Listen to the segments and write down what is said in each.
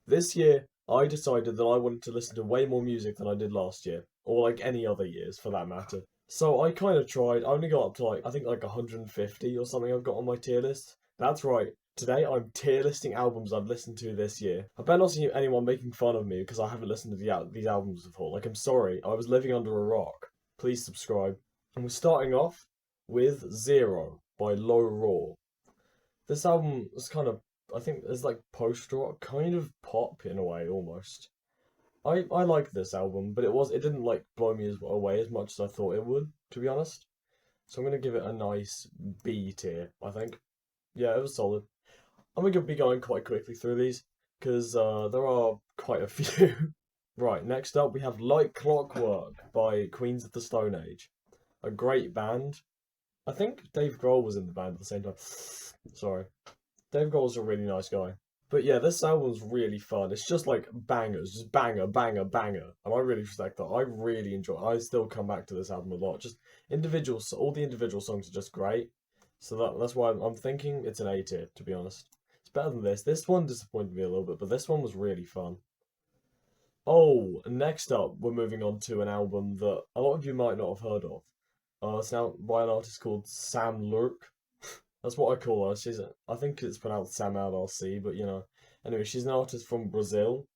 This year, I decided that I wanted to listen to way more music than I did last year, or like any other years for that matter. So I kind of tried. I only got up to like, I think like 150 or something I've got on my tier list. That's right. Today I'm tier listing albums I've listened to this year. I better not see anyone making fun of me because I haven't listened to these albums before. Like, I'm sorry, I was living under a rock. Please subscribe. And we're starting off with Zero by Low Roar. This album is kind of, I think it's like post rock, kind of pop in a way almost. I like this album, but it didn't like blow me away as much as I thought it would, to be honest. So I'm gonna give it a nice B tier, I think. Yeah, it was solid. I'm gonna be going quite quickly through these because there are quite a few. Right, next up we have Like Clockwork by Queens of the Stone Age, a great band. I think Dave Grohl was in the band at the same time. Sorry. Dave Grohl's a really nice guy. But yeah, this album's really fun. It's just like bangers, just banger, banger, banger. And I really respect that. I really enjoy it. I still come back to this album a lot. Just all the individual songs are just great. So that's why I'm thinking it's an A tier, to be honest. It's better than this. This one disappointed me a little bit, but this one was really fun. Oh, next up, we're moving on to an album that a lot of you might not have heard of. It's now by an artist called Sam Lurk. That's what I call her. I think it's pronounced Sam LLC, but you know. Anyway, she's an artist from Brazil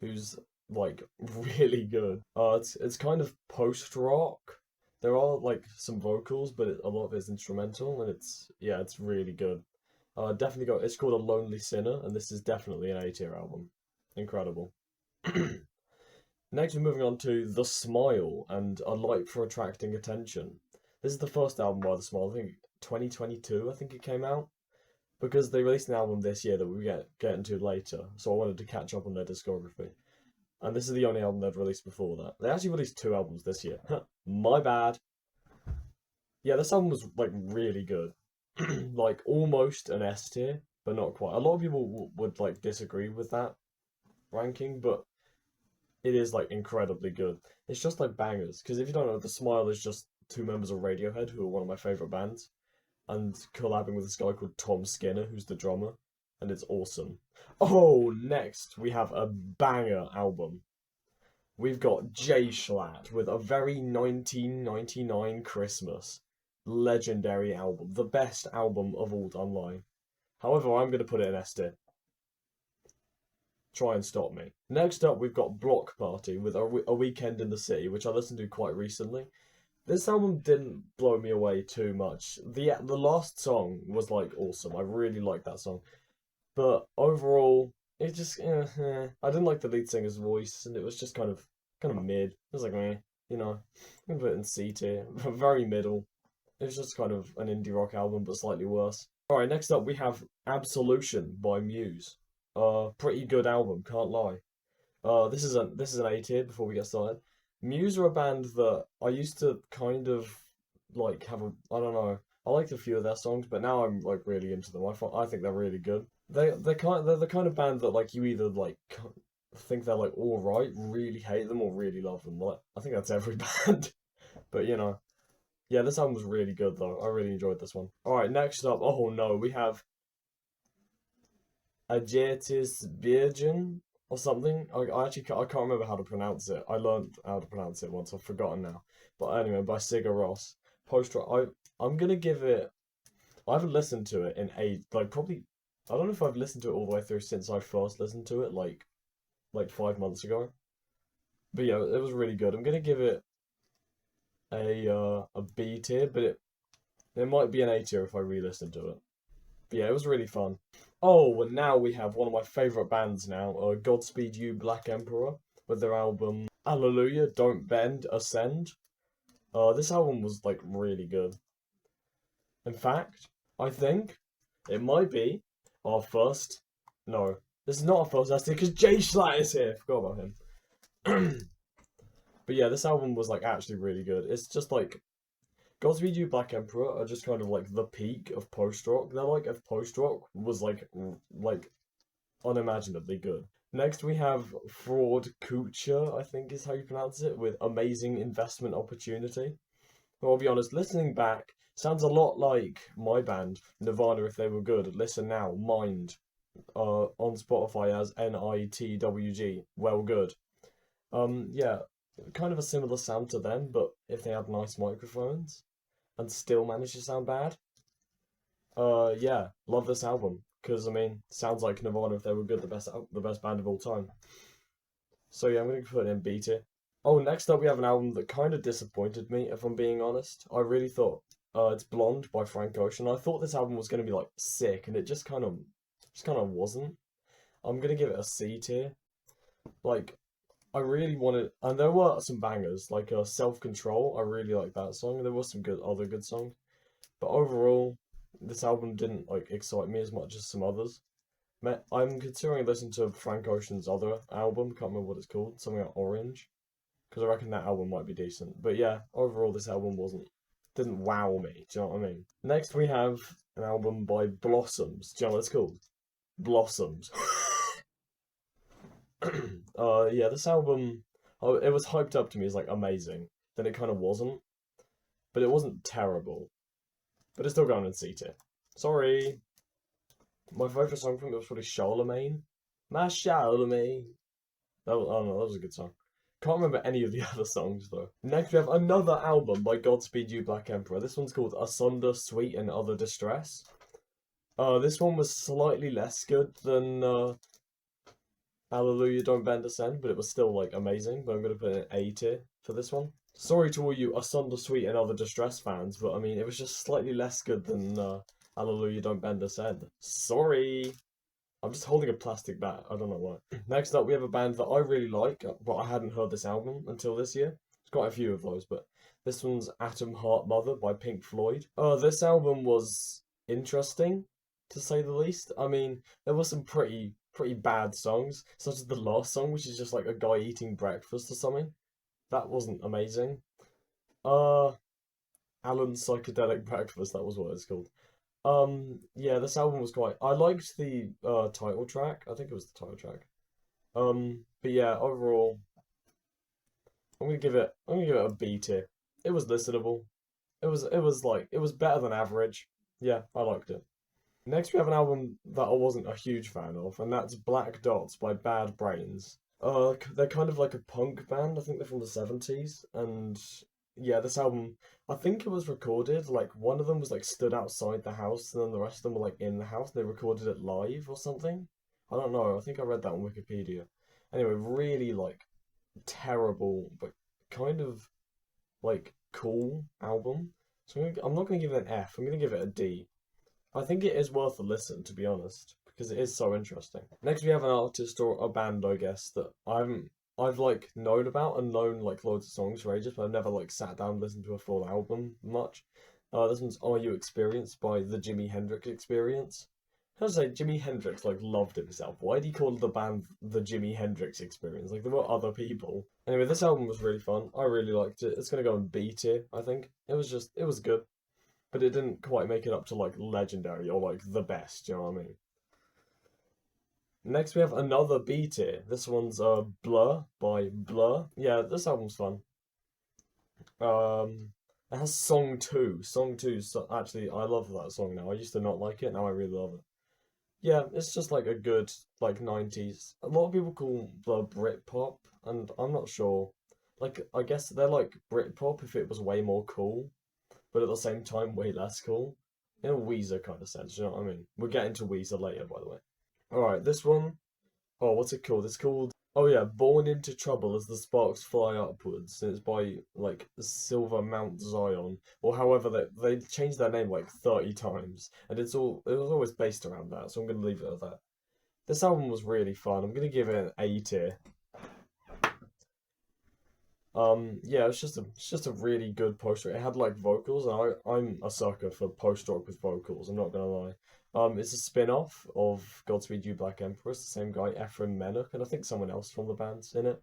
who's like really good. It's kind of post rock. There are like some vocals, but a lot of it's instrumental, and it's really good. Definitely got. It's called A Lonely Sinner, and this is definitely an A tier album. Incredible. Next, we're moving on to The Smile and A Light for Attracting Attention. This is the first album by The Smile. I think 2022. I think it came out because they released an album this year that we get into later. So I wanted to catch up on their discography. And this is the only album they've released before that. They actually released two albums this year. My bad. Yeah, this album was like really good. Like almost an S tier, but not quite. A lot of people would like disagree with that ranking, but it is like incredibly good. It's just like bangers. Because if you don't know, The Smile is just two members of Radiohead, who are one of my favorite bands, and collabing with this guy called Tom Skinner, who's the drummer, and it's awesome. Oh, next we have a banger album. We've got J Schlatt with A Very 1999 Christmas. Legendary album. The best album of all time line. However, I'm going to put it in S tier. Try and stop me. Next up, we've got Block Party with a Weekend in the City, which I listened to quite recently. This album didn't blow me away too much. The last song was like awesome. I really liked that song, but overall, it just I didn't like the lead singer's voice, and it was just kind of mid. It was like you know, I'm gonna put it in C tier, very middle. It was just kind of an indie rock album, but slightly worse. All right, next up we have Absolution by Muse. Pretty good album, can't lie. This is an A tier before we get started. Muse are a band that I used to kind of like I don't know. I liked a few of their songs, but now I'm like really into them. I think they're really good. They're the kind of band that like you either like think they're like all right, really hate them, or really love them. Like, I think that's every band. But you know, yeah, this album was really good though. I really enjoyed this one. All right, next up, oh no, we have Ajetis Virgin or something. I can't remember how to pronounce it. I learned how to pronounce it once. I've forgotten now. But anyway, by Sigur Rós. Post rock. I'm gonna give it. I haven't listened to it in probably. I don't know if I've listened to it all the way through since I first listened to it like 5 months ago. But yeah, it was really good. I'm gonna give it a B tier, but it might be an A tier if I re-listen to it. But yeah, it was really fun. Oh, and now we have one of my favourite bands now, Godspeed You Black Emperor, with their album Alleluia, Don't Bend, Ascend. This album was like really good. In fact, I think it might be our first. No, this is not our first S tier because Jay Schlatt is here. Forgot about him. But yeah, this album was like actually really good. It's just like Godspeed You Black Emperor are just kind of like the peak of post rock. They're like if post rock was like unimaginably good. Next we have Fraud Kucha, I think is how you pronounce it, with Amazing Investment Opportunity. Well, I'll be honest, listening back sounds a lot like my band, Nirvana if they were good. Listen Now, Mind. on Spotify as NITWG. Well good. Yeah, kind of a similar sound to them, but if they had nice microphones and still managed to sound bad. Yeah, love this album because I mean, sounds like Nirvana if they were good, the best band of all time. So yeah, I'm gonna put it in B tier. Oh, next up we have an album that kind of disappointed me, if I'm being honest. I really thought, it's Blonde by Frank Ocean. I thought this album was gonna be like sick, and it just kind of wasn't. I'm gonna give it a C tier. Like, I really wanted, and there were some bangers, like Self Control. I really like that song. There were some other good songs, but overall, this album didn't like excite me as much as some others. I'm considering listening to Frank Ocean's other album. Can't remember what it's called. Something like Orange, because I reckon that album might be decent. But yeah, overall, this album didn't wow me. Do you know what I mean? Next, we have an album by Blossoms. Do you know what it's called? Blossoms. Yeah, this album, oh, it was hyped up to me as like amazing. Then it kind of wasn't, but it wasn't terrible. But it's still going in C tier. Sorry. My favourite song from it was probably Charlemagne. My Charlemagne. Oh no, that was a good song. Can't remember any of the other songs though. Next we have another album by Godspeed You Black Emperor. This one's called Asunder, Sweet and Other Distress. This one was slightly less good than Hallelujah Don't Bend Descend, but it was still like amazing. But I'm gonna put it in A tier for this one. Sorry to all you Asunder, Sweet and Other Distress fans, but I mean it was just slightly less good than Hallelujah Don't Bend Descend. Sorry. I'm just holding a plastic bat. I don't know why. Next up, we have a band that I really like, but I hadn't heard this album until this year. There's quite a few of those, but this one's Atom Heart Mother by Pink Floyd. This album was interesting, to say the least. I mean, there were some pretty bad songs, such as the last song, which is just like a guy eating breakfast or something. That wasn't amazing. Uh, Alan's Psychedelic Breakfast, that was what it's called. Yeah, this album was quite. I liked the title track. I think it was the title track. But yeah, overall, I'm gonna give it a B tier. It was listenable. It was better than average. Yeah, I liked it. Next, we have an album that I wasn't a huge fan of, and that's Black Dots by Bad Brains. They're kind of like a punk band. I think they're from the 70s, and yeah, this album, I think it was recorded, like, one of them was, like, stood outside the house, and then the rest of them were, like, in the house, and they recorded it live or something. I don't know, I think I read that on Wikipedia. Anyway, really, like, terrible, but kind of, like, cool album. So I'm not going to give it an F, I'm going to give it a D. I think it is worth a listen, to be honest, because it is so interesting. Next, we have an artist or a band, I guess, that I've like known about and known like loads of songs for ages, but I've never like sat down and listened to a full album much. This one's Are You Experienced by the Jimi Hendrix Experience. I was say Jimi Hendrix like loved himself. Why did he call the band the Jimi Hendrix Experience? Like there were other people. Anyway, this album was really fun. I really liked it. It's gonna go in B tier, I think. It was good, but it didn't quite make it up to like legendary or like the best. You know what I mean? Next we have another B tier. This one's Blur by Blur. Yeah, this album's fun. It has Song 2. Song 2, so actually I love that song now. I used to not like it, now I really love it. Yeah, it's just like a good like 90s. A lot of people call Blur Britpop, and I'm not sure. Like I guess they're like Britpop if it was way more cool, but at the same time way less cool. In a Weezer kind of sense, you know what I mean? We'll get into Weezer later, by the way. Alright, this one. Oh, what's it called? It's called, oh yeah, Born into Trouble as the Sparks Fly Upwards. And it's by like Silver Mount Zion, or however they changed their name like 30 times, and it was always based around that. So I'm gonna leave it at that. This album was really fun. I'm gonna give it an A tier. Yeah, it's just a really good post rock. It had like vocals, and I'm a sucker for post rock with vocals. I'm not gonna lie. It's a spin-off of Godspeed You Black Emperor. It's the same guy, Ephraim Menoch, and I think someone else from the band's in it.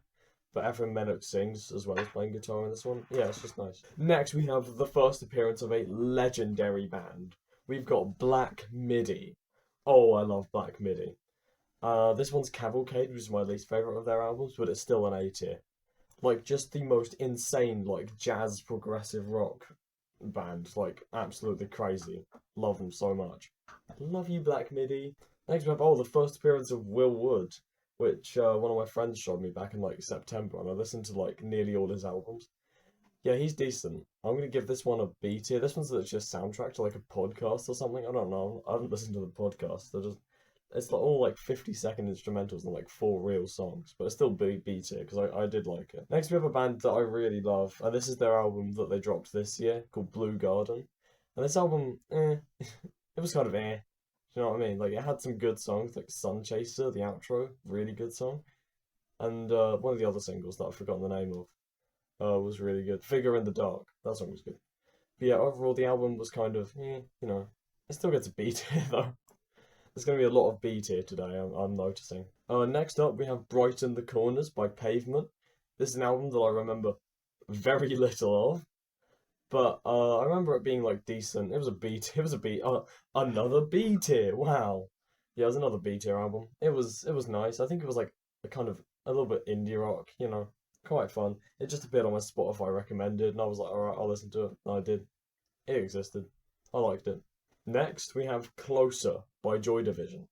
But Ephraim Menoch sings as well as playing guitar in this one. Yeah, it's just nice. Next, we have the first appearance of a legendary band. We've got Black Midi. Oh, I love Black Midi. This one's Cavalcade, which is my least favorite of their albums, but it's still an A tier. Like, just the most insane, like, jazz progressive rock band. Like, absolutely crazy. Love them so much. Love you, Black Midi. Next we have, the first appearance of Will Wood, which one of my friends showed me back in like September, and I listened to like nearly all his albums. Yeah, he's decent. I'm gonna give this one a B tier. This one's literally just soundtrack to like a podcast or something. I don't know. I haven't listened to the podcast. It's like all like 50-second instrumentals and like 4 real songs, but it's still B tier because I did like it. Next we have a band that I really love, and this is their album that they dropped this year called Blue Garden. And this album, it was kind of eh. Do you know what I mean? Like it had some good songs, like Sun Chaser, the outro, really good song, and one of the other singles that I've forgotten the name of was really good. Figure in the Dark. That song was good. But yeah, overall the album was kind of, it still gets a B tier though. There's going to be a lot of B tier today, I'm noticing. Next up we have Brighten the Corners by Pavement. This is an album that I remember very little of, but I remember it being like decent. It was a B tier. It was a B. Another B tier. Wow. Yeah, it was another B tier album. It was nice. I think it was like a kind of a little bit indie rock, quite fun. It just appeared on my Spotify recommended, and I was like, alright, I'll listen to it. And I did. It existed. I liked it. Next, we have Closer by Joy Division.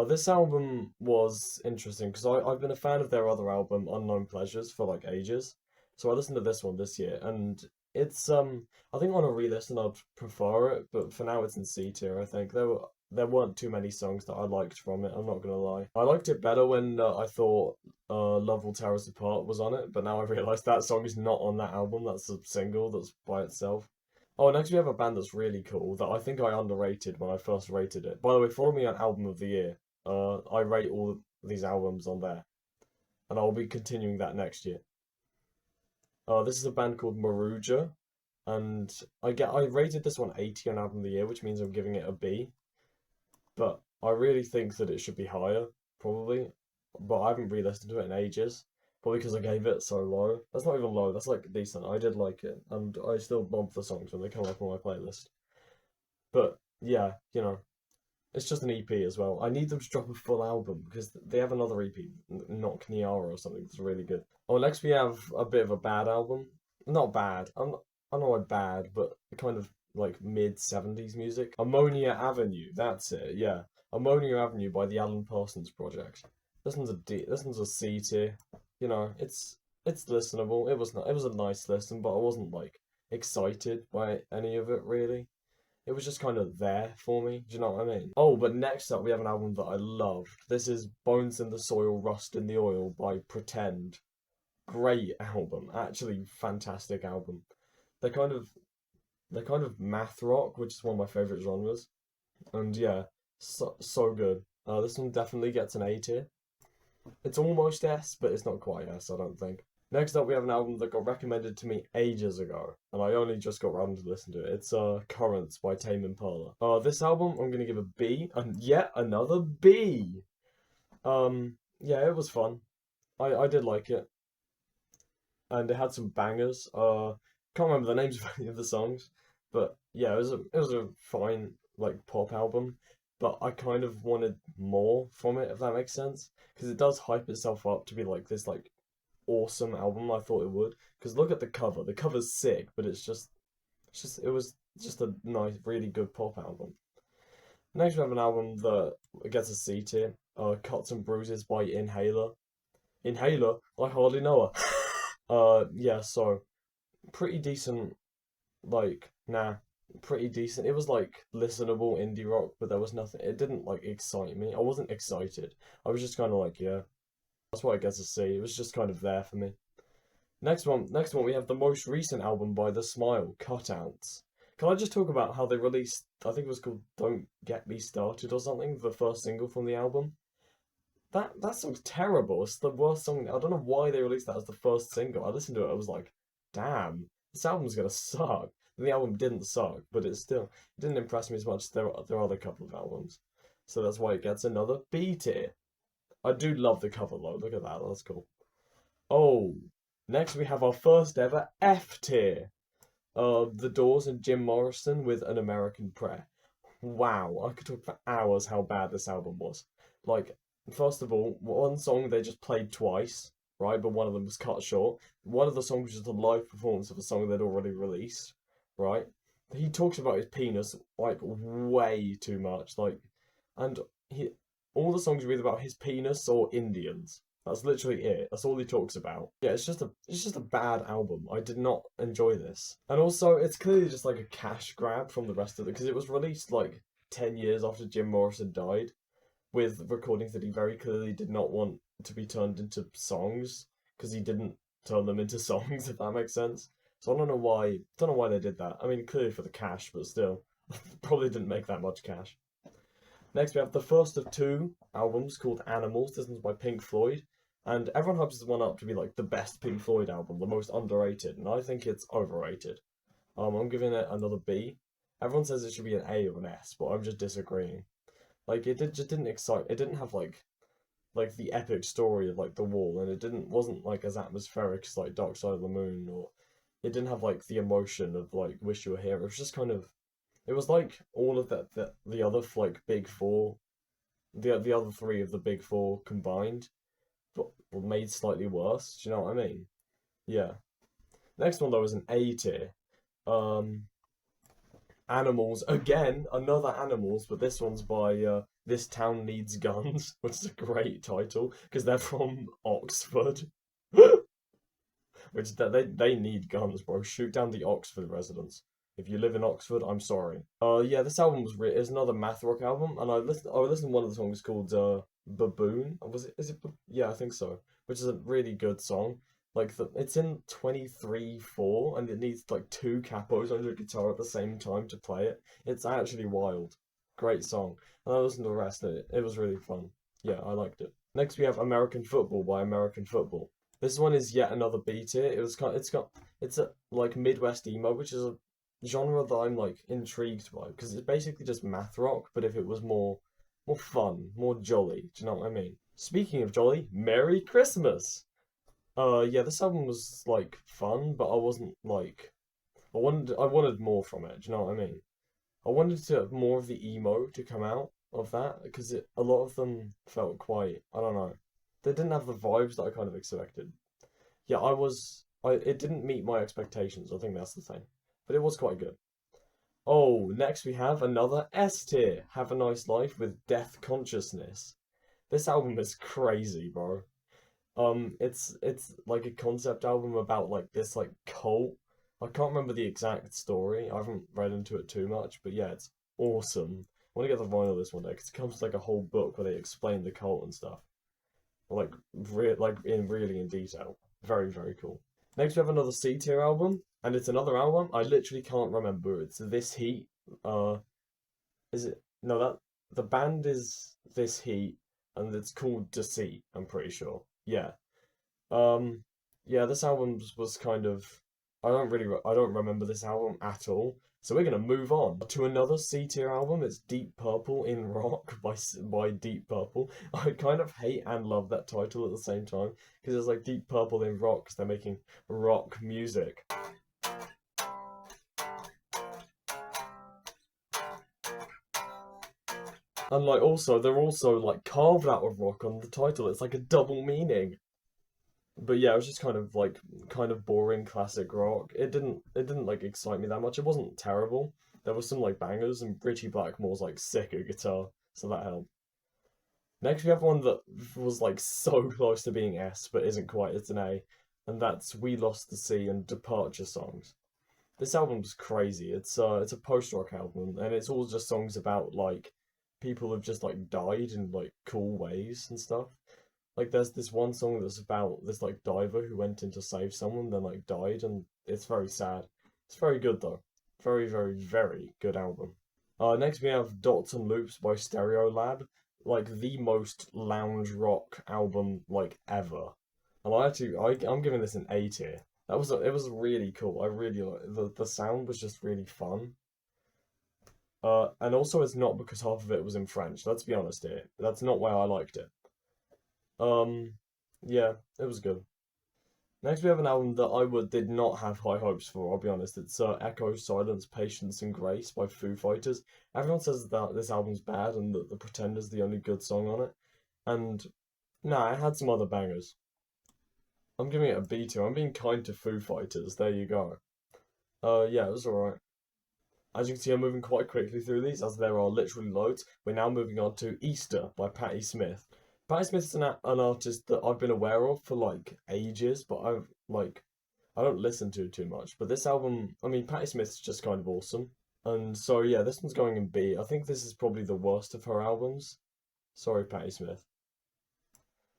This album was interesting because I've been a fan of their other album, Unknown Pleasures, for like ages. So I listened to this one this year, and it's I think on a re-listen I'd prefer it, but for now it's in C tier. I think there weren't too many songs that I liked from it. I'm not gonna lie. I liked it better when I thought Love Will Tear Us Apart was on it, but now I realised that song is not on that album. That's a single that's by itself. Oh, next we have a band that's really cool that I think I underrated when I first rated it. By the way, follow me on Album of the Year. I rate all these albums on there, and I'll be continuing that next year. This is a band called Maruja, and I rated this one 80 on Album of the Year, which means I'm giving it a B. But I really think that it should be higher, probably. But I haven't re-listened to it in ages. Probably because I gave it so low. That's not even low, that's like decent. I did like it, and I still bump the songs when they come up on my playlist. But yeah, it's just an EP as well. I need them to drop a full album because they have another EP, Knock Niara or something, that's really good. Oh, next we have a bit of a bad album. Not bad. I'm not like bad, but kind of like mid-70s music. Ammonia Avenue, that's it, yeah. Ammonia Avenue by the Alan Parsons Project. This one's a C tier. It's listenable. It was a nice listen, but I wasn't like excited by any of it really. It was just kind of there for me. Do you know what I mean? Oh, but next up we have an album that I loved. This is Bones in the Soil, Rust in the Oil by Pretend. Great album. Actually fantastic album. They're kind of they're kind of math rock, which is one of my favorite genres. And yeah, so good. This one definitely gets an A tier. It's almost S, but it's not quite S, I don't think. Next up, we have an album that got recommended to me ages ago, and I only just got around to listen to it. It's Currents by Tame Impala. This album I'm gonna give a B, and yet another B. Yeah, it was fun. I did like it, and it had some bangers. Can't remember the names of any of the songs, but yeah, it was a fine like pop album. But I kind of wanted more from it, if that makes sense, because it does hype itself up to be like this like awesome album. I thought it would, because look at the cover. The cover's sick, but it was just a nice, really good pop album. Next, we have an album that gets a C tier. Cuts and Bruises by Inhaler. Inhaler, I hardly know her. Yeah, so pretty decent. Like, nah, pretty decent. It was like listenable indie rock, but there was nothing. It didn't like excite me. I wasn't excited. I was just kind of like, yeah, that's what I get to see. It was just kind of there for me. Next one, we have the most recent album by The Smile, Cutouts. Can I just talk about how they released? I think it was called "Don't Get Me Started" or something. The first single from the album. That song's terrible. It's the worst song. I don't know why they released that as the first single. I listened to it. I was like, damn, this album's gonna suck. And the album didn't suck, but it didn't impress me as much as there are other couple of albums. So that's why it gets another B tier. I do love the cover though. Look at that. That's cool. Oh, next we have our first ever F tier. The Doors and Jim Morrison with An American Prayer. Wow, I could talk for hours how bad this album was. Like, first of all, one song they just played twice, right? But one of them was cut short. One of the songs was just a live performance of a song they'd already released, right? he talks about his penis like way too much. Like, and he all the songs are either about his penis or Indians. That's literally it. That's all he talks about. Yeah, it's just a bad album. I did not enjoy this. And also it's clearly just like a cash grab from the rest of it because it was released like 10 years after Jim Morrison died with recordings that he very clearly did not want to be turned into songs because he didn't turn them into songs, if that makes sense. So I don't know why they did that. I mean, clearly for the cash, but still, probably didn't make that much cash. Next, we have the first of two albums called Animals. This one's by Pink Floyd, and everyone hypes this one up to be like the best Pink Floyd album, the most underrated, and I think it's overrated. I'm giving it another B. Everyone says it should be an A or an S, but I'm just disagreeing. Like just didn't excite. It didn't have like the epic story of like the wall, and wasn't like as atmospheric as like Dark Side of the Moon, or it didn't have like the emotion of like Wish You Were Here. It was just kind of it was like all of the other like big four, the other three of the big four combined, but made slightly worse. Do you know what I mean? Yeah. Next one though is an A tier. Um, Animals again, another Animals, but this one's by This Town Needs Guns, which is a great title because they're from Oxford. Which they need guns, bro. Shoot down the Oxford residents. If you live in Oxford, I'm sorry. Yeah, this album is another math rock album, and I listened to one of the songs called Baboon. Yeah, I think so. Which is a really good song. Like it's in 23/4, and it needs like two capos on your guitar at the same time to play it. It's actually wild. Great song. And I listened to the rest of it. It was really fun. Yeah, I liked it. Next we have American Football by American Football. This one is yet another B tier. It's a like Midwest emo, which is a genre that I'm like intrigued by because it's basically just math rock, but if it was more fun, more jolly. Do you know what I mean? Speaking of jolly, Merry Christmas. Yeah, this album was like fun, but I wasn't like I wanted more from it. Do you know what I mean? I wanted to more of the emo to come out of that because a lot of them felt quite I don't know. They didn't have the vibes that I kind of expected. Yeah, it didn't meet my expectations. I think that's the thing, but it was quite good. Oh, next we have another S tier. Have a Nice Life with Death Consciousness. This album is crazy, bro. It's like a concept album about like this like cult. I can't remember the exact story. I haven't read into it too much, but yeah, it's awesome. I want to get the vinyl this one day because it comes with like a whole book where they explain the cult and stuff, like really in detail. Very very cool. Next we have another C tier album, and it's another album I literally can't remember. It's This Heat. Uh, is it? No, that the band is This Heat, and it's called Deceit. I'm pretty sure. Yeah. Um, yeah, this album was kind of I don't remember this album at all. So we're gonna move on to another C tier album. It's Deep Purple in Rock by Deep Purple. I kind of hate and love that title at the same time because it's like Deep Purple in rock because they're making rock music. And like also they're also like carved out of rock on the title. It's like a double meaning. But yeah, it was just kind of boring classic rock. It didn't like excite me that much. It wasn't terrible. There was some like bangers and Richie Blackmore's like sicker guitar, so that helped. Next we have one that was like so close to being S but isn't quite. It's an A, and that's We Lost the Sea and Departure songs. This album's crazy. It's a post-rock album and it's all just songs about like people have just like died in like cool ways and stuff. Like there's this one song that's about this like diver who went in to save someone, then like died, and it's very sad. It's very good though. Very, very, very good album. Next we have Dots and Loops by Stereolab, like the most lounge rock album like ever. And I'm giving this an A tier. It was really cool. I really like the sound was just really fun. And also it's not because half of it was in French. Let's be honest here. That's not why I liked it. Um, yeah, it was good. Next, we have an album that did not have high hopes for. I'll be honest. It's Echo, Silence, Patience, and Grace by Foo Fighters. Everyone says that this album's bad and that The Pretender's the only good song on it. And nah, it had some other bangers. I'm giving it a B tier. I'm being kind to Foo Fighters. There you go. Yeah, it was alright. As you can see, I'm moving quite quickly through these, as there are literally loads. We're now moving on to Easter by Patti Smith. Patti Smith is an artist that I've been aware of for like ages, but I don't listen to too much. But this album, I mean, Patti Smith's just kind of awesome. And so yeah, this one's going in B. I think this is probably the worst of her albums. Sorry, Patti Smith.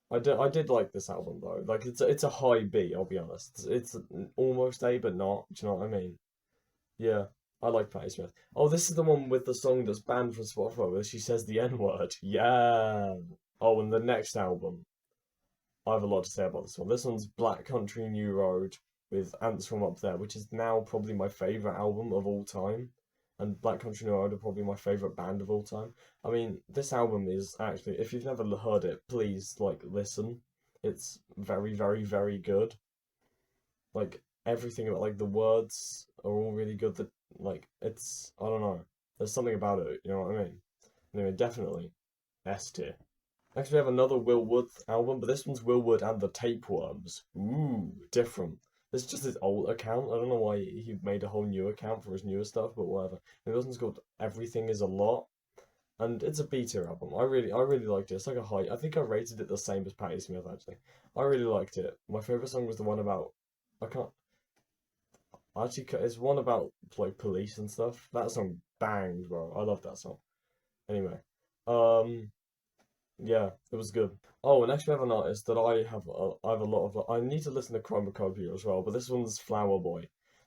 I did like this album though. Like it's a high B, I'll be honest. It's almost A, but not. Do you know what I mean? Yeah, I like Patti Smith. Oh, this is the one with the song that's banned from Spotify where she says the N word. Yeah. Oh, and the next album. I have a lot to say about this one. This one's Black Country New Road with Ants from Up There, which is now probably my favorite album of all time. And Black Country New Road are probably my favorite band of all time. I mean, this album is actually, if you've never heard it, please like listen. It's very, very, very good. Like everything about like the words are all really good. That like it's I don't know. There's something about it. You know what I mean? Anyway, definitely S tier. Next, we have another Will Wood album, but this one's Will Wood and the Tapeworms. Ooh, different. This is just his old account. I don't know why he made a whole new account for his newer stuff, but whatever. And this one's called Everything Is a Lot, and it's a B tier album. I really liked it. It's like a high. I think I rated it the same as Patti Smith actually. I really liked it. My favorite song was the one about I can't actually. It's one about like police and stuff. That song banged, bro. I love that song. Anyway, um. Yeah, it was good. Oh, and actually, we have an artist that I have a lot of. I need to listen to Chromacopia as well, but this one's Flower Boy.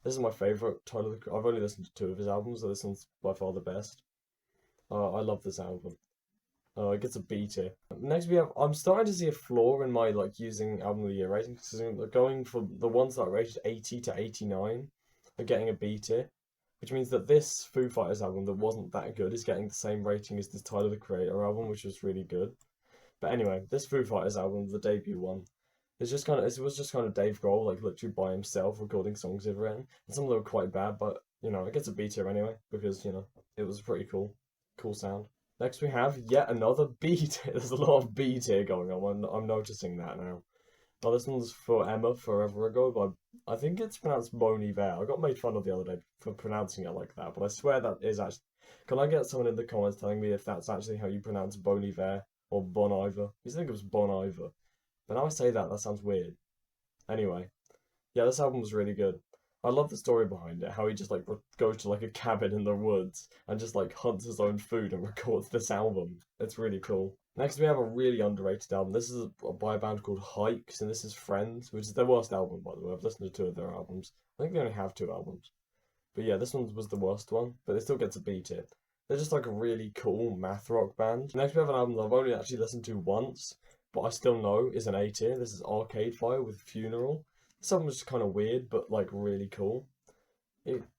This is my favorite Tyler. I've only listened to two of his albums, so this one's by far the best. I love this album. It gets a B tier. Next, we have. I'm starting to see a flaw in my like using album of the year ratings because they're going for the ones that are rated 80 to 89 are getting a B tier, which means that this Foo Fighters album that wasn't that good is getting the same rating as this Tyler the Creator album, which was really good. But anyway, this Foo Fighters album, the debut one, it was just kind of Dave Grohl like literally by himself recording songs he'd written, and some of them were quite bad, but you know it gets a B tier anyway because you know it was pretty cool sound. Next we have yet another B tier. There's a lot of B tier going on. I'm noticing that now. Now this one's for Emma Forever Ago, but I think it's pronounced Bon Iver. I got made fun of the other day for pronouncing it like that, but I swear that is actually. Can I get someone in the comments telling me if that's actually how you pronounce Bon Iver or Bon Iver? I used to think it was Bon Iver, but now I say that sounds weird. Anyway, yeah, this album was really good. I love the story behind it. How he just like goes to like a cabin in the woods and just like hunts his own food and records this album. It's really cool. Next, we have a really underrated album. This is by a band called Hikes, and this is Friends, which is their worst album, by the way. I've listened to two of their albums. I think they only have two albums. But yeah, this one was the worst one, but it still gets a B tier. They're just like a really cool math rock band. Next, we have an album that I've only actually listened to once, but I still know is an A tier. This is Arcade Fire with Funeral. This album is just kind of weird, but like really cool.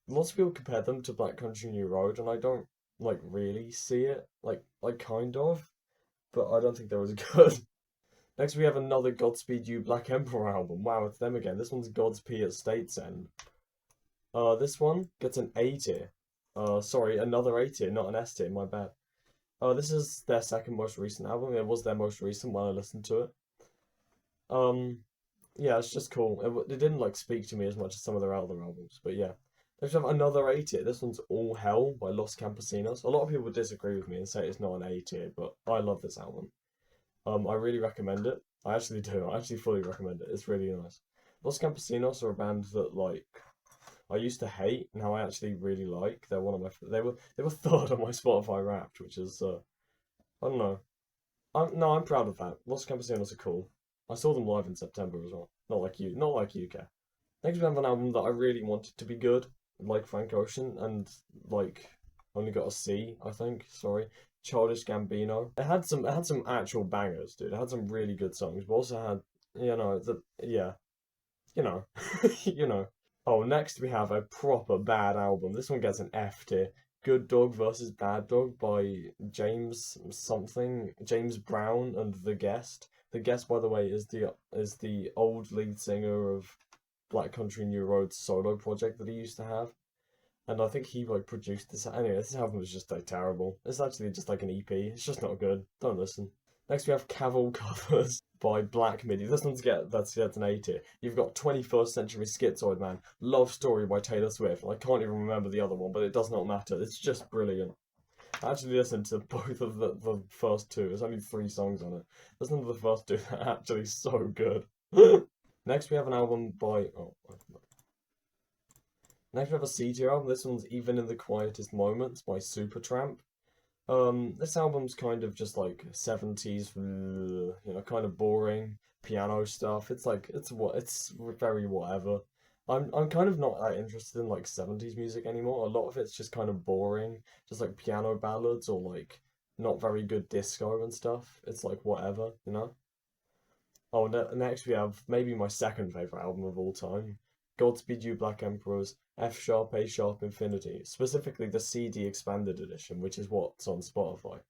Lots of people compare them to Black Country New Road, and I don't like really see it. Like kind of. But I don't think they're as good. Next, we have another Godspeed You Black Emperor album. Wow, it's them again. This one's Godspeed at State's End. This one gets an A tier. Sorry, another A tier, not an S tier, my bad. This is their second most recent album. It was their most recent when I listened to it. Yeah, it's just cool. It didn't like speak to me as much as some of their other albums, but yeah. Next, we have another A tier. This one's All Hell by Los Campesinos. A lot of people disagree with me and say it's not an A tier, but I love this album. I really recommend it. I actually do. I actually fully recommend it. It's really nice. Los Campesinos are a band that like I used to hate, now I actually really like. They're one of my they were third on my Spotify Wrapped, which is I don't know. I'm proud of that. Los Campesinos are cool. I saw them live in September as well. Not like you care. Next we have an album that I really wanted to be good, like Frank Ocean, and like only got a C, I think. Sorry, Childish Gambino. It had some actual bangers, dude. It had some really good songs, but also had you know, you know. Oh, next we have a proper bad album. This one gets an F tier. Good Dog versus Bad Dog by James Brown and The Guest. The Guest, by the way, is the old lead singer of Black Country New Road's solo project that he used to have. And I think he like produced this. Anyway, this album was just like terrible. It's actually just like an EP. It's just not good. Don't listen. Next we have Cavil Covers by Black Midi. This one's that's an A tier. You've got 21st Century Schizoid Man, Love Story by Taylor Swift. I can't even remember the other one, but it does not matter. It's just brilliant. I actually listened to both of the first two. There's only 3 songs on it. Listen to the first two, they're actually so good. Next we have an album by Next we have a C tier album. This one's Even in the Quietest Moments by Supertramp. This album's kind of just like 70s, kind of boring piano stuff. It's very whatever. I'm kind of not that interested in like 70s music anymore. A lot of it's just kind of boring, just like piano ballads or like not very good disco and stuff. It's like whatever, you know? Oh, next we have maybe my second favorite album of all time, Godspeed You Black Emperors, F sharp, A sharp, Infinity, specifically the CD expanded edition, which is what's on Spotify.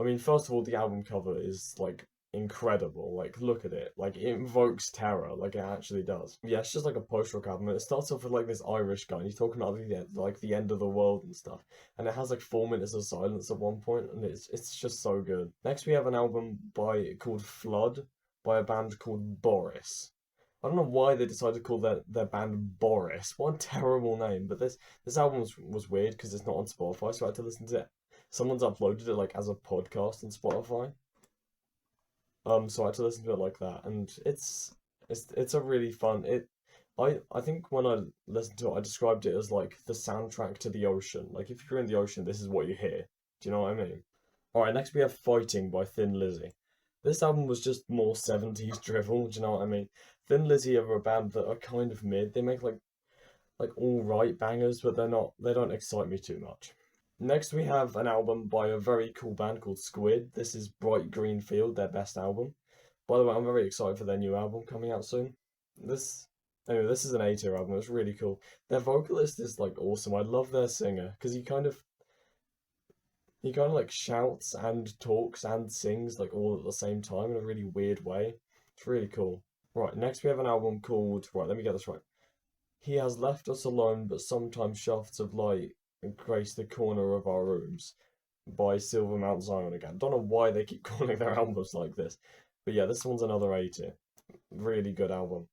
I mean, first of all, the album cover is like incredible. Like, look at it. Like, it invokes terror. Like, it actually does. Yeah, it's just like a post-rock album. It starts off with like this Irish guy, and he's talking about the end of the world and stuff. And it has like 4 minutes of silence at one point, and it's just so good. Next, we have an album called Flood by a band called Boris. I don't know why they decided to call their band Boris. What a terrible name. But this album was weird because it's not on Spotify, so I had to listen to it. Someone's uploaded it like as a podcast on Spotify. So I had to listen to it like that, and it's a really fun. I think when I listened to it, I described it as like the soundtrack to the ocean. Like if you're in the ocean, this is what you hear. Do you know what I mean? All right, next we have Fighting by Thin Lizzy. This album was just more 70s drivel. Do you know what I mean? Thin Lizzy are a band that are kind of mid. They make like all right bangers, but they don't excite me too much. Next we have an album by a very cool band called Squid. This is Bright Green Field, their best album. By the way, I'm very excited for their new album coming out soon. This is an A-tier album. It's really cool. Their vocalist is like awesome. I love their singer because he kind of like shouts and talks and sings like all at the same time in a really weird way. It's really cool. Right, next we have an album called, right, let me get this right. He Has Left Us Alone, but Sometimes Shafts of Light Grace the Corner of Our Rooms by Silver Mount Zion again. Don't know why they keep calling their albums like this. But yeah, this one's another A tier. Really good album.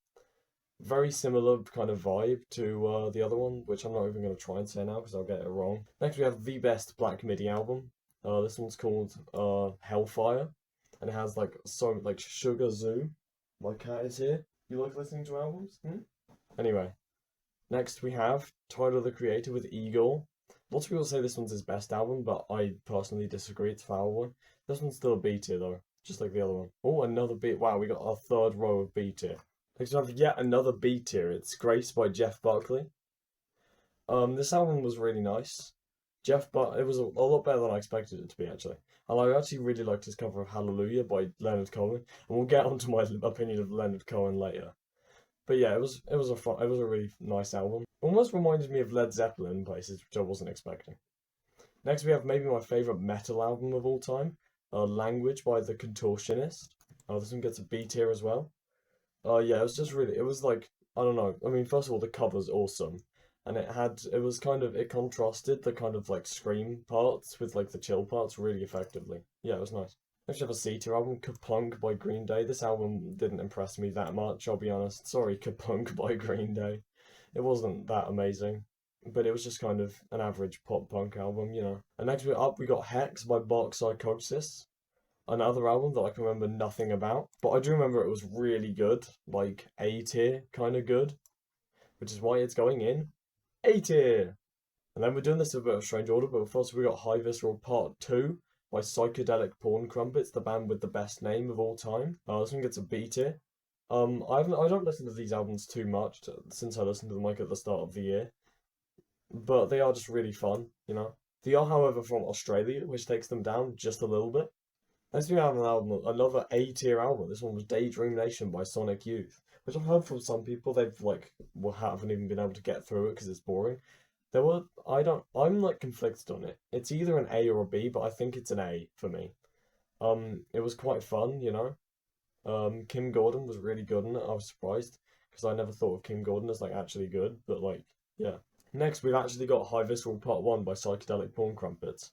Very similar kind of vibe to the other one, which I'm not even going to try and say now because I'll get it wrong. Next we have the best Black Midi album. This one's called Hellfire. And it has like Sugar Zoo. My cat is here. You like listening to albums? Anyway, next we have Tyler the Creator with Igor. Lots of people say this one's his best album, but I personally disagree. It's a foul one. This one's still a B tier though, just like the other one. Oh, another B. Wow, we got our third row of B tier. Next we have yet another B tier. It's Grace by Jeff Buckley. This album was really nice. It was a lot better than I expected it to be actually. And I actually really liked his cover of Hallelujah by Leonard Cohen. And we'll get onto my opinion of Leonard Cohen later. But yeah, it was a really nice album. Almost reminded me of Led Zeppelin in places, which I wasn't expecting. Next we have maybe my favourite metal album of all time, Language by The Contortionist. This one gets a B tier as well. Yeah, it was like, I don't know. I mean, first of all, the cover's awesome. And it contrasted the kind of like scream parts with like the chill parts really effectively. Yeah, it was nice. Next we have a C-tier album, Kaplunk by Green Day. This album didn't impress me that much, I'll be honest. Sorry, Kaplunk by Green Day. It wasn't that amazing, but it was just kind of an average pop-punk album, you know. And next we got Hex by Bark Psychosis. Another album that I can remember nothing about, but I do remember it was really good, like A-tier kind of good, which is why it's going in A tier. And then we're doing this in a bit of a strange order, but first we got High Visceral Part 2 by Psychedelic Porn Crumpets, the band with the best name of all time. This one gets a B tier. I don't listen to these albums too much since I listened to them like at the start of the year, but they are just really fun, you know. They are, however, from Australia, which takes them down just a little bit. Next we have another A tier album. This one was Daydream Nation by Sonic Youth, which I've heard from some people haven't even been able to get through it because it's boring. I'm like conflicted on it. It's either an A or a B, but I think it's an A for me. It was quite fun, you know. Kim Gordon was really good in it. I was surprised because I never thought of Kim Gordon as like actually good, but like, yeah. Next, we've actually got High Visceral Part 1 by Psychedelic Porn Crumpets.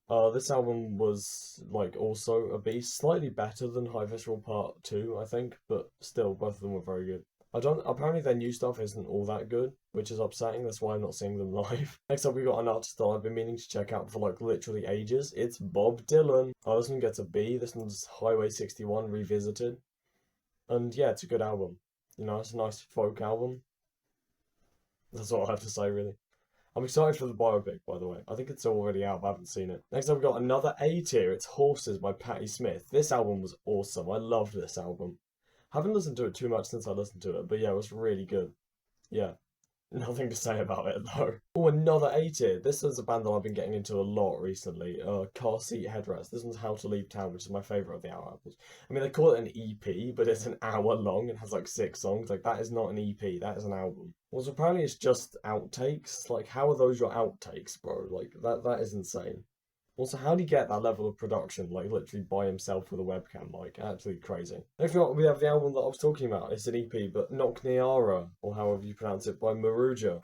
This album was like also a beast, slightly better than High Visceral Part 2, I think, but still both of them were very good. I don't apparently their new stuff isn't all that good, which is upsetting. That's why I'm not seeing them live. Next up we got an artist that I've been meaning to check out for like literally ages. It's Bob Dylan. Oh, this one gets a B. This one's Highway 61 Revisited. And yeah, it's a good album. You know, it's a nice folk album. That's all I have to say really. I'm excited for the biopic, by the way. I think it's already out, but I haven't seen it. Next up, we've got another A tier. It's Horses by Patti Smith. This album was awesome. I loved this album. Haven't listened to it too much since I listened to it, but yeah, it was really good. Yeah. Nothing to say about it though. Oh, another A tier. This is a band that I've been getting into a lot recently. Car Seat Headrest. This one's How to Leave Town, which is my favourite of the hour albums. I mean, they call it an EP, but it's an hour long and has like 6 songs. Like, that is not an EP, that is an album. Also, apparently it's just outtakes. Like, how are those your outtakes, bro? Like, that is insane. Also, how do you get that level of production, like literally by himself with a webcam? Like, absolutely crazy. Next up, we have the album that I was talking about. It's an EP, but Knock Niara, or however you pronounce it, by Maruja.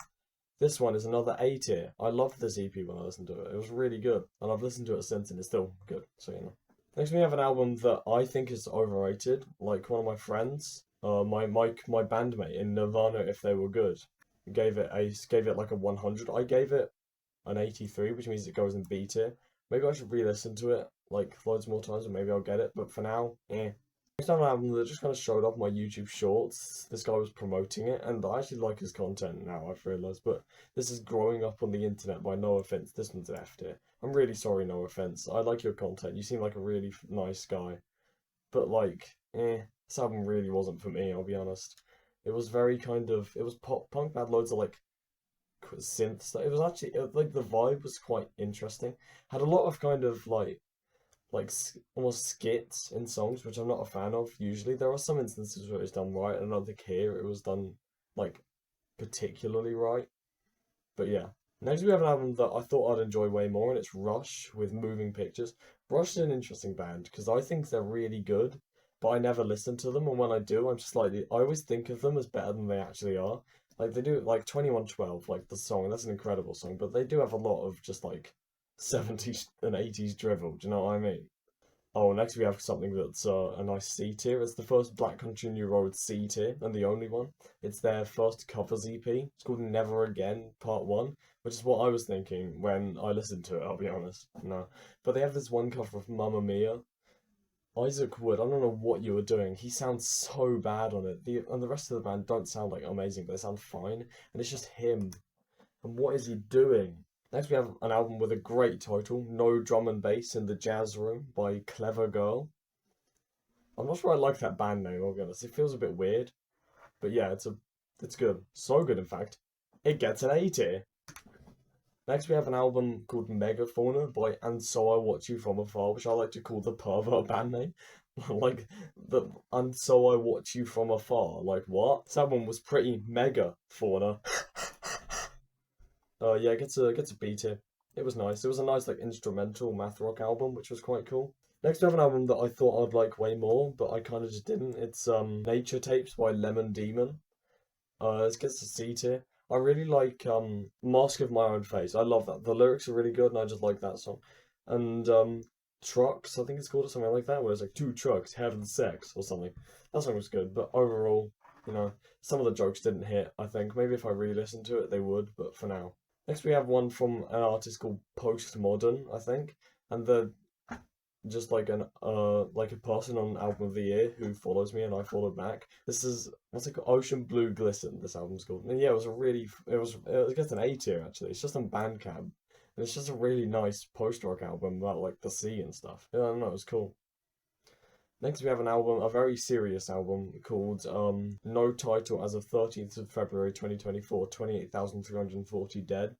This one is another A tier. I loved this EP when I listened to it. It was really good, and I've listened to it since, and it's still good. So you know. Next, we have an album that I think is overrated. Like one of my friends, my bandmate in Nirvana, if they were good, gave it like a 100. I gave it an 83, which means it goes in B tier. Maybe I should re-listen to it like loads more times and maybe I'll get it, but for now, eh. Next time an album that just kind of showed up on my YouTube shorts. This guy was promoting it and I actually like his content now, I've realised, but this is Growing Up on the Internet by No Offense. This one's an F tier. I'm really sorry, No Offense. I like your content. You seem like a really nice guy. But like, this album really wasn't for me, I'll be honest. It was very it was pop punk, had loads of like synth stuff. It was actually like the vibe was quite interesting. Had a lot of kind of almost skits in songs, which I'm not a fan of. Usually, there are some instances where it's done right, and I don't think here it was done like particularly right. But yeah. Next, we have an album that I thought I'd enjoy way more, and it's Rush with Moving Pictures. Rush is an interesting band because I think they're really good, but I never listen to them, and when I do, I always think of them as better than they actually are. Like they do, like 2112, like the song, that's an incredible song, but they do have a lot of just like 70s and 80s drivel. Do you know what I mean? Oh, next we have something that's a nice C tier. It's the first Black Country New Road C tier and the only one. It's their first covers EP. It's called Never Again Part 1, which is what I was thinking when I listened to it, I'll be honest. No. But they have this one cover of Mamma Mia. Isaac Wood, I don't know what you were doing. He sounds so bad on it. And the rest of the band don't sound like amazing, but they sound fine. And it's just him. And what is he doing? Next, we have an album with a great title, No Drum and Bass in the Jazz Room by Clever Girl. I'm not sure I like that band name, I'll be honest. It feels a bit weird. But yeah, it's good. So good, in fact. It gets an A tier. Next, we have an album called Megafauna by And So I Watch You From Afar, which I like to call the pervert band name. Like, And So I Watch You From Afar. Like, what? This album was pretty mega fauna. Yeah, it gets a B tier. It was nice. It was a nice like instrumental math rock album, which was quite cool. Next, we have an album that I thought I'd like way more, but I kind of just didn't. It's Nature Tapes by Lemon Demon. It gets a C tier. I really like Mask of My Own Face. I love that. The lyrics are really good, and I just like that song. And Trucks, I think it's called, or something like that, where it's like two trucks having sex or something. That song was good, but overall, you know, some of the jokes didn't hit. I think maybe if I re-listened to it, they would, but for now. Next, we have one from an artist called Postmodern, I think, and they're just like a person on Album of the Year who follows me and I followed back. This is what's it called? Ocean Blue Glistened. This album's called. And yeah, it gets an A tier actually. It's just on Bandcamp, and it's just a really nice post-rock album about like the sea and stuff. Yeah, I don't know, it was cool. Next, we have an album, a very serious album called No Title as of 13th of February 2024, 28,340 Dead.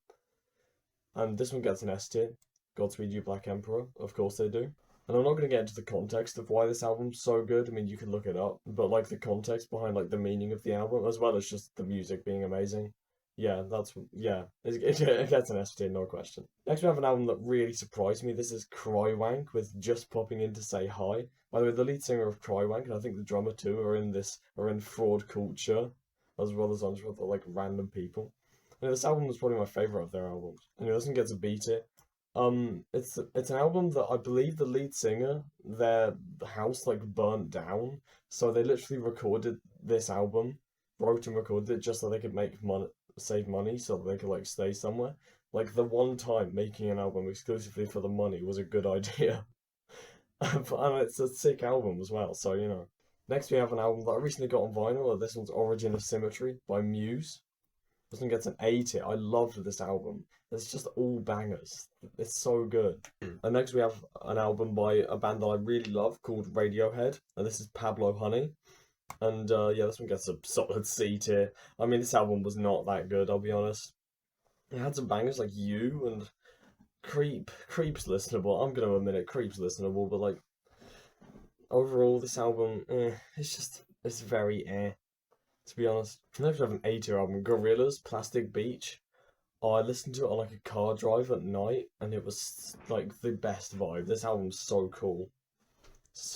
And this one gets an S tier. Godspeed You Black Emperor, of course they do. And I'm not going to get into the context of why this album's so good. I mean, you can look it up, but like the context behind like the meaning of the album, as well as just the music being amazing. Yeah, it gets an S tier, no question. Next, we have an album that really surprised me. This is Crywank with Just Popping In to Say Hi. By the way, the lead singer of Crywank, and I think the drummer too, are in Fraud Culture, as well as with like random people. And this album was probably my favorite of their albums. And this one gets a B tier. It's an album that I believe the lead singer, their house like burnt down, so they literally recorded this album, wrote and recorded it just so they could make money, save money, so that they could like stay somewhere. Like the one time making an album exclusively for the money was a good idea, and it's a sick album as well. So you know. Next we have an album that I recently got on vinyl. This one's Origin of Symmetry by Muse. This one gets an A tier. I loved this album. It's just all bangers. It's so good. And next we have an album by a band that I really love called Radiohead. And this is Pablo Honey. And yeah, this one gets a solid C tier. I mean, this album was not that good, I'll be honest. It had some bangers like You and Creep. Creep's listenable. I'm gonna admit it, Creep's listenable, but like overall this album, it's very to be honest. Next we have an A tier album, Gorillaz, Plastic Beach. Oh, I listened to it on like a car drive at night, and it was like the best vibe. This album's so cool.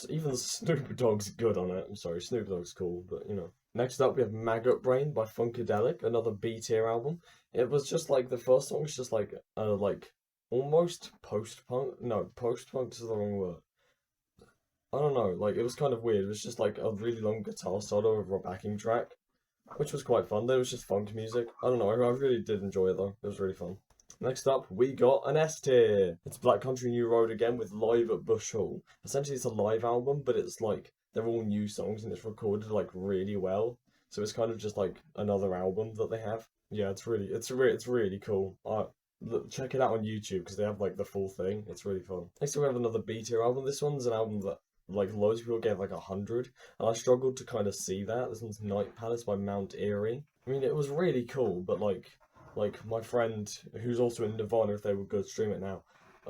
Even Snoop Dogg's good on it. I'm sorry, Snoop Dogg's cool, but you know. Next up, we have Maggot Brain by Funkadelic, another B tier album. It was just like the first song was just like almost post punk. No, post punk is the wrong word. I don't know. Like it was kind of weird. It was just like a really long guitar solo over a backing track, which was quite fun. Then it was just funk music. I don't know. I really did enjoy it though. It was really fun. Next up, we got an S tier. It's Black Country New Road again with Live at Bush Hall. Essentially, it's a live album, but it's like they're all new songs and it's recorded like really well. So it's kind of just like another album that they have. Yeah, it's really cool. Look, check it out on YouTube because they have like the full thing. It's really fun. Next, we have another B tier album. This one's an album that like loads of people gave like 100, and I struggled to kind of see that. This one's Night Palace by Mount Eerie. I mean, it was really cool, but like my friend who's also in Nirvana, if they were good, stream it now,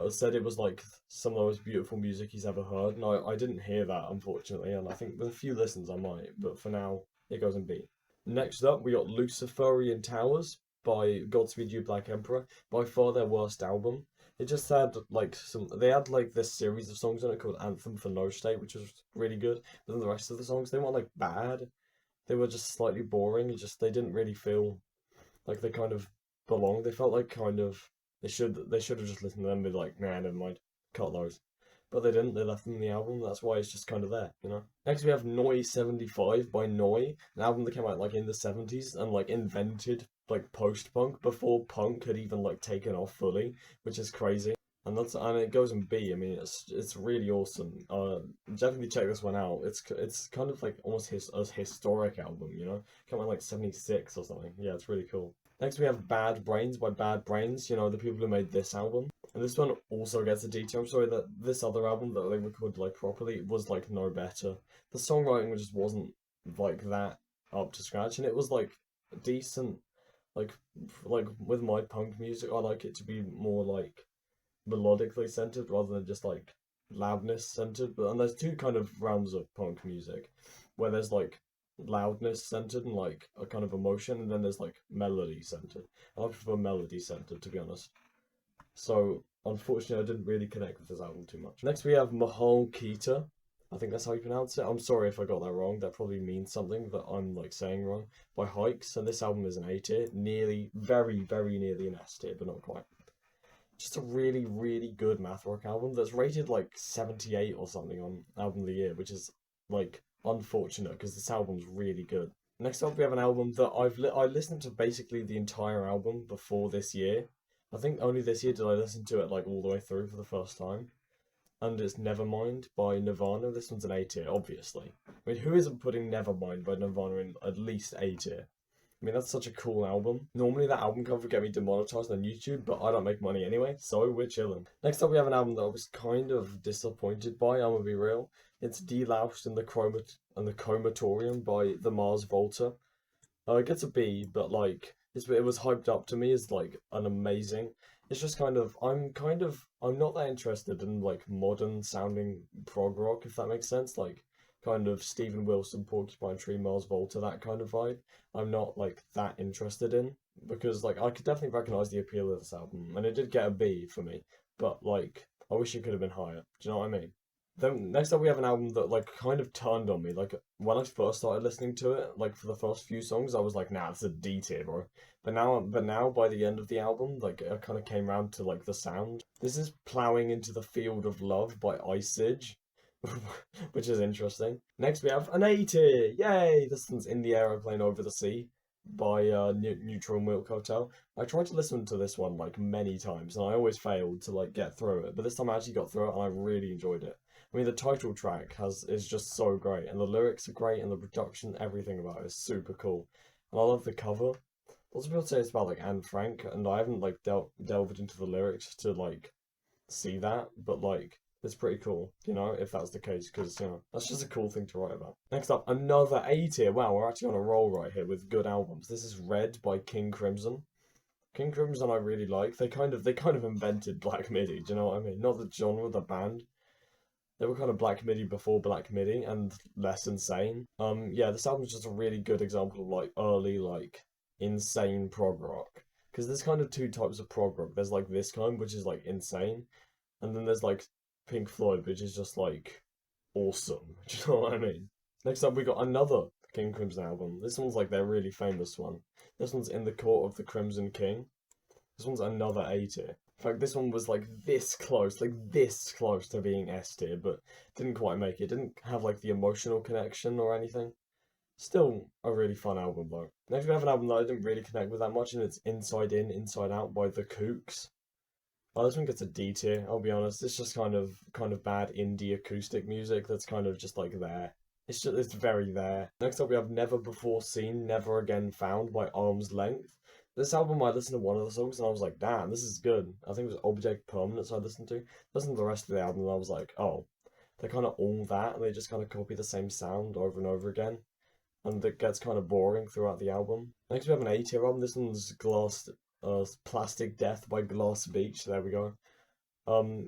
said it was like some of the most beautiful music he's ever heard, and I didn't hear that unfortunately, and I think with a few listens I might, but for now it goes in B. Next up, we got Luciferian Towers by Godspeed You Black Emperor, by far their worst album. It just had like they had like this series of songs on it called Anthem for No State, which was really good. But then the rest of the songs, they weren't like bad. They were just slightly boring. They didn't really feel like they kind of belonged. They felt like kind of they should have just listened to them and be like, nah, never mind, cut those. But they didn't. They left them in the album. That's why it's just kind of there, you know. Next we have Noi 75 by Noi, an album that came out like in the 70s and like invented like post-punk before punk had even like taken off fully, which is crazy. And it goes in B. I mean, it's really awesome. Definitely check this one out. It's kind of like almost a historic album, you know. Came out like 76 or something. Yeah, it's really cool. Next we have Bad Brains by Bad Brains. You know, the people who made this album. And this one also gets a D tier. I'm sorry that this other album that they recorded like properly was like no better. The songwriting just wasn't like that up to scratch, and it was like decent. Like like with my punk music, I like it to be more like melodically centered rather than just like loudness centered. But and there's two kind of realms of punk music, where there's like loudness centered and like a kind of emotion, and then there's like melody centered. I prefer melody centered to be honest. So unfortunately, I didn't really connect with this album too much. Next, we have Mahal Kita. I think that's how you pronounce it. I'm sorry if I got that wrong. That probably means something that I'm like saying wrong. By Hikes, and this album is an A tier, nearly, very, very nearly an S tier, but not quite. Just a really, really good math rock album that's rated like 78 or something on Album of the Year, which is like unfortunate because this album's really good. Next up, we have an album that I listened to basically the entire album before this year. I think only this year did I listen to it like all the way through for the first time. And it's Nevermind by Nirvana. This one's an A tier, obviously. I mean, who isn't putting Nevermind by Nirvana in at least A tier? I mean, that's such a cool album. Normally that album cover would get me demonetized on YouTube, but I don't make money anyway, so we're chilling. Next up, we have an album that I was kind of disappointed by, I'm gonna be real. It's Deloused and the Comatorium by the Mars Volta. It gets a B, but like it was hyped up to me as like an amazing. It's just I'm not that interested in like modern sounding prog rock, if that makes sense. Like kind of Stephen Wilson, Porcupine Tree, Mars Volta, that kind of vibe. I'm not like that interested in because like I could definitely recognize the appeal of this album, and it did get a B for me. But like I wish it could have been higher. Do you know what I mean? Then next up we have an album that like kind of turned on me. Like when I first started listening to it, like for the first few songs, I was like, "Nah, it's a D tier, bro." But now by the end of the album, like I kind of came round to like the sound. This is "Plowing into the Field of Love" by Ice Age, which is interesting. Next we have an A tier. Yay! This one's "In the Aeroplane Over the Sea" by Neutral Milk Hotel. I tried to listen to this one like many times, and I always failed to like get through it. But this time I actually got through it, and I really enjoyed it. I mean, the title track is just so great, and the lyrics are great, and the production, everything about it is super cool. And I love the cover. Lots of people say it's about like Anne Frank, and I haven't like delved into the lyrics to like see that, but like it's pretty cool, if that's the case, because that's just a cool thing to write about. Next up, another A tier. Wow, we're actually on a roll right here with good albums. This is Red by King Crimson. King Crimson I really like. They kind of invented Black MIDI, do you know what I mean? Not the genre, the band. They were kind of Black MIDI before Black MIDI and less insane. Yeah, this album's just a really good example of like early, like insane prog rock. Because there's kind of two types of prog rock. There's like this kind, which is like insane, and then there's like Pink Floyd, which is just like awesome. Do you know what I mean? Next up, we got another King Crimson album. This one's like their really famous one. This one's In the Court of the Crimson King. This one's another A tier. In fact, this one was like this close to being S tier, but didn't quite make it. Didn't have like the emotional connection or anything. Still a really fun album though. Next we have an album that I didn't really connect with that much, and it's Inside In, Inside Out by The Kooks. Oh, this one gets a D tier, I'll be honest. It's just kind of bad indie acoustic music that's kind of just like there. It's very there. Next up we have Never Before Seen, Never Again Found by Arm's Length. This album, I listened to one of the songs and I was like, damn, this is good. I think it was Object Permanence I listened to. Listened to the rest of the album and I was like, oh, they're kind of all that, and they just kind of copy the same sound over and over again. And it gets kind of boring throughout the album. Next we have an A-tier album. This one's Plastic Death by Glass Beach. There we go.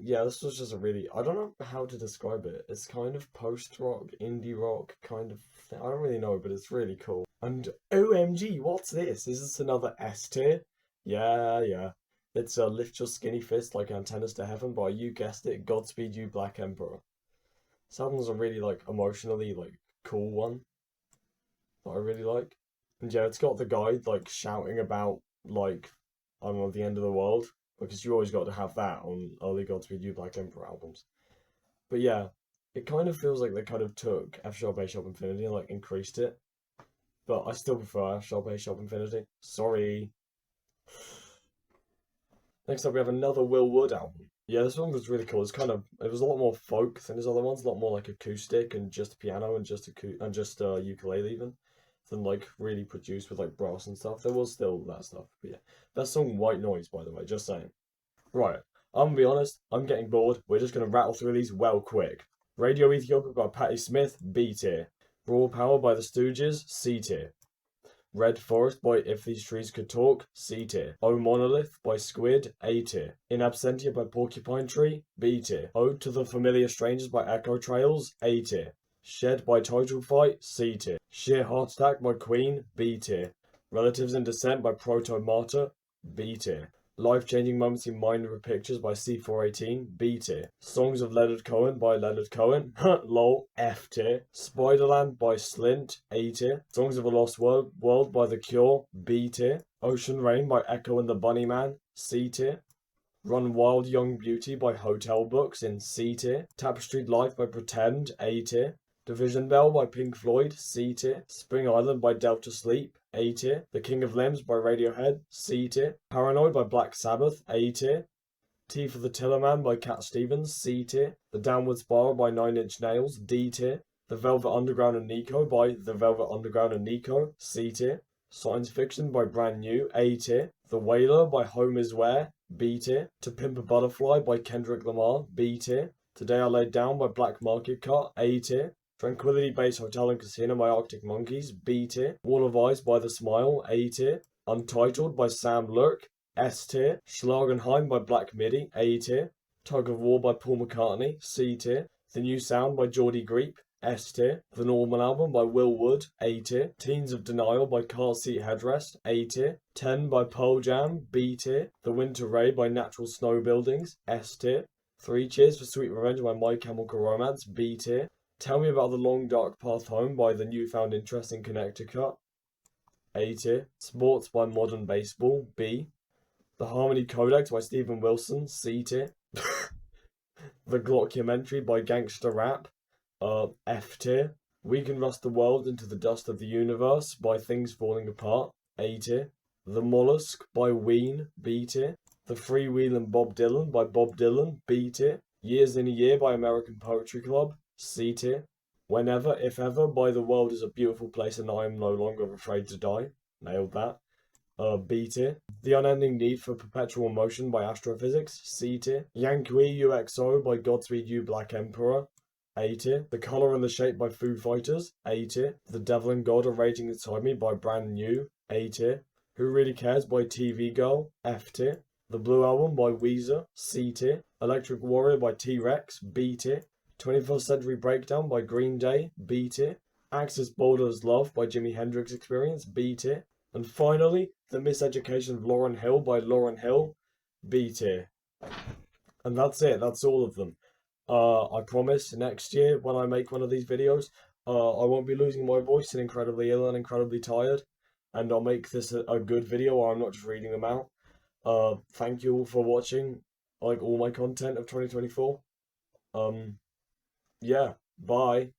Yeah, this was just a really, I don't know how to describe it. It's kind of post-rock, indie rock kind of thing. I don't really know, but it's really cool. And OMG, what's this? Is this another S tier? Yeah. It's Lift Your Skinny Fist Like Antennas to Heaven by, you guessed it, Godspeed You Black Emperor. This album's a really like emotionally like cool one that I really like. And yeah, it's got the guy like shouting about like, I don't know, the end of the world, because you always got to have that on early Godspeed You Black Emperor albums. But yeah, it kind of feels like they kind of took F sharp A sharp infinity and like increased it. But I still prefer F sharp A sharp infinity. Sorry. Next up we have another Will Wood album. Yeah, this one was really cool. It was a lot more folk than his other ones, a lot more like acoustic and just piano and just ukulele even, than like really produced with like brass and stuff. There was still that stuff, but yeah. That song White Noise, by the way, just saying. Right, I'm gonna be honest, I'm getting bored. We're just gonna rattle through these well quick. Radio Ethiopia by Patti Smith, B tier. Raw Power by the Stooges, C tier. Red Forest by If These Trees Could Talk, C tier. O Monolith by Squid, A tier. In Absentia by Porcupine Tree, B tier. Ode to the Familiar Strangers by Echo Trails, A tier. Shed by Title Fight, C tier. Sheer Heart Attack by Queen, B tier. Relatives in Descent by Proto Martyr, B tier. Life-Changing Moments in Minor Pictures by C418, B tier. Songs of Leonard Cohen by Leonard Cohen, lol, F tier. Spiderland by Slint, A tier. Songs of a Lost World by The Cure, B tier. Ocean Rain by Echo and the Bunnyman, C tier. Run Wild Young Beauty by Hotel Books in C tier. Tapestried Life by Pretend, A tier. Division Bell by Pink Floyd, C tier. Spring Island by Delta Sleep, A tier. The King of Limbs by Radiohead, C tier. Paranoid by Black Sabbath, A tier. T for the Tillerman by Cat Stevens, C tier. The Downward Spiral by Nine Inch Nails, D tier. The Velvet Underground and Nico by The Velvet Underground and Nico, C tier. Science Fiction by Brand New, A tier. The Wailer by Home Is Where, B tier. To Pimp a Butterfly by Kendrick Lamar, B tier. Today I Laid Down by Black Market Cut, A tier. Tranquility Base Hotel and Casino by Arctic Monkeys, B tier. Wall of Ice by The Smile, A tier. Untitled by Sam Lurk, S tier. Schlagenheim by Black Midi, A tier. Tug of War by Paul McCartney, C tier. The New Sound by Geordie Greep, S tier. The Normal Album by Will Wood, A tier. Teens of Denial by Car Seat Headrest, A tier. 10 by Pearl Jam, B tier. The Winter Ray by Natural Snow Buildings, S tier. 3 Cheers for Sweet Revenge by My Chemical Romance, B tier. Tell Me About the Long Dark Path Home by The Newfound Interest in Connecticut, A tier. Sports by Modern Baseball, B. The Harmony Codex by Stephen Wilson, C tier. The Glockumentary by Gangster Rap, F tier. We Can Rust the World into the Dust of the Universe by Things Falling Apart, A tier. The Mollusk by Ween, B tier. The Freewheelin' Bob Dylan by Bob Dylan, B tier. Years in a Year by American Poetry Club, C tier. Whenever, If Ever by The World is a Beautiful Place and I Am No Longer Afraid to Die, nailed that, B tier. The Unending Need for Perpetual Motion by Astrophysics, C tier. Yankee UXO by Godspeed You Black Emperor, A tier. The Color and the Shape by Foo Fighters, A tier. The Devil and God Are Raging Inside Me by Brand New, A tier. Who Really Cares by TV Girl, F tier. The Blue Album by Weezer, C tier. Electric Warrior by T-Rex, B tier. 21st Century Breakdown by Green Day, B tier. Axis Boulder as Love by Jimi Hendrix Experience, B tier. And finally, The Miseducation of Lauryn Hill by Lauryn Hill, B tier. And that's it, that's all of them. I promise next year when I make one of these videos, I won't be losing my voice and incredibly ill and incredibly tired. And I'll make this a good video where I'm not just reading them out. Thank you all for watching, like, all my content of 2024. Yeah, bye.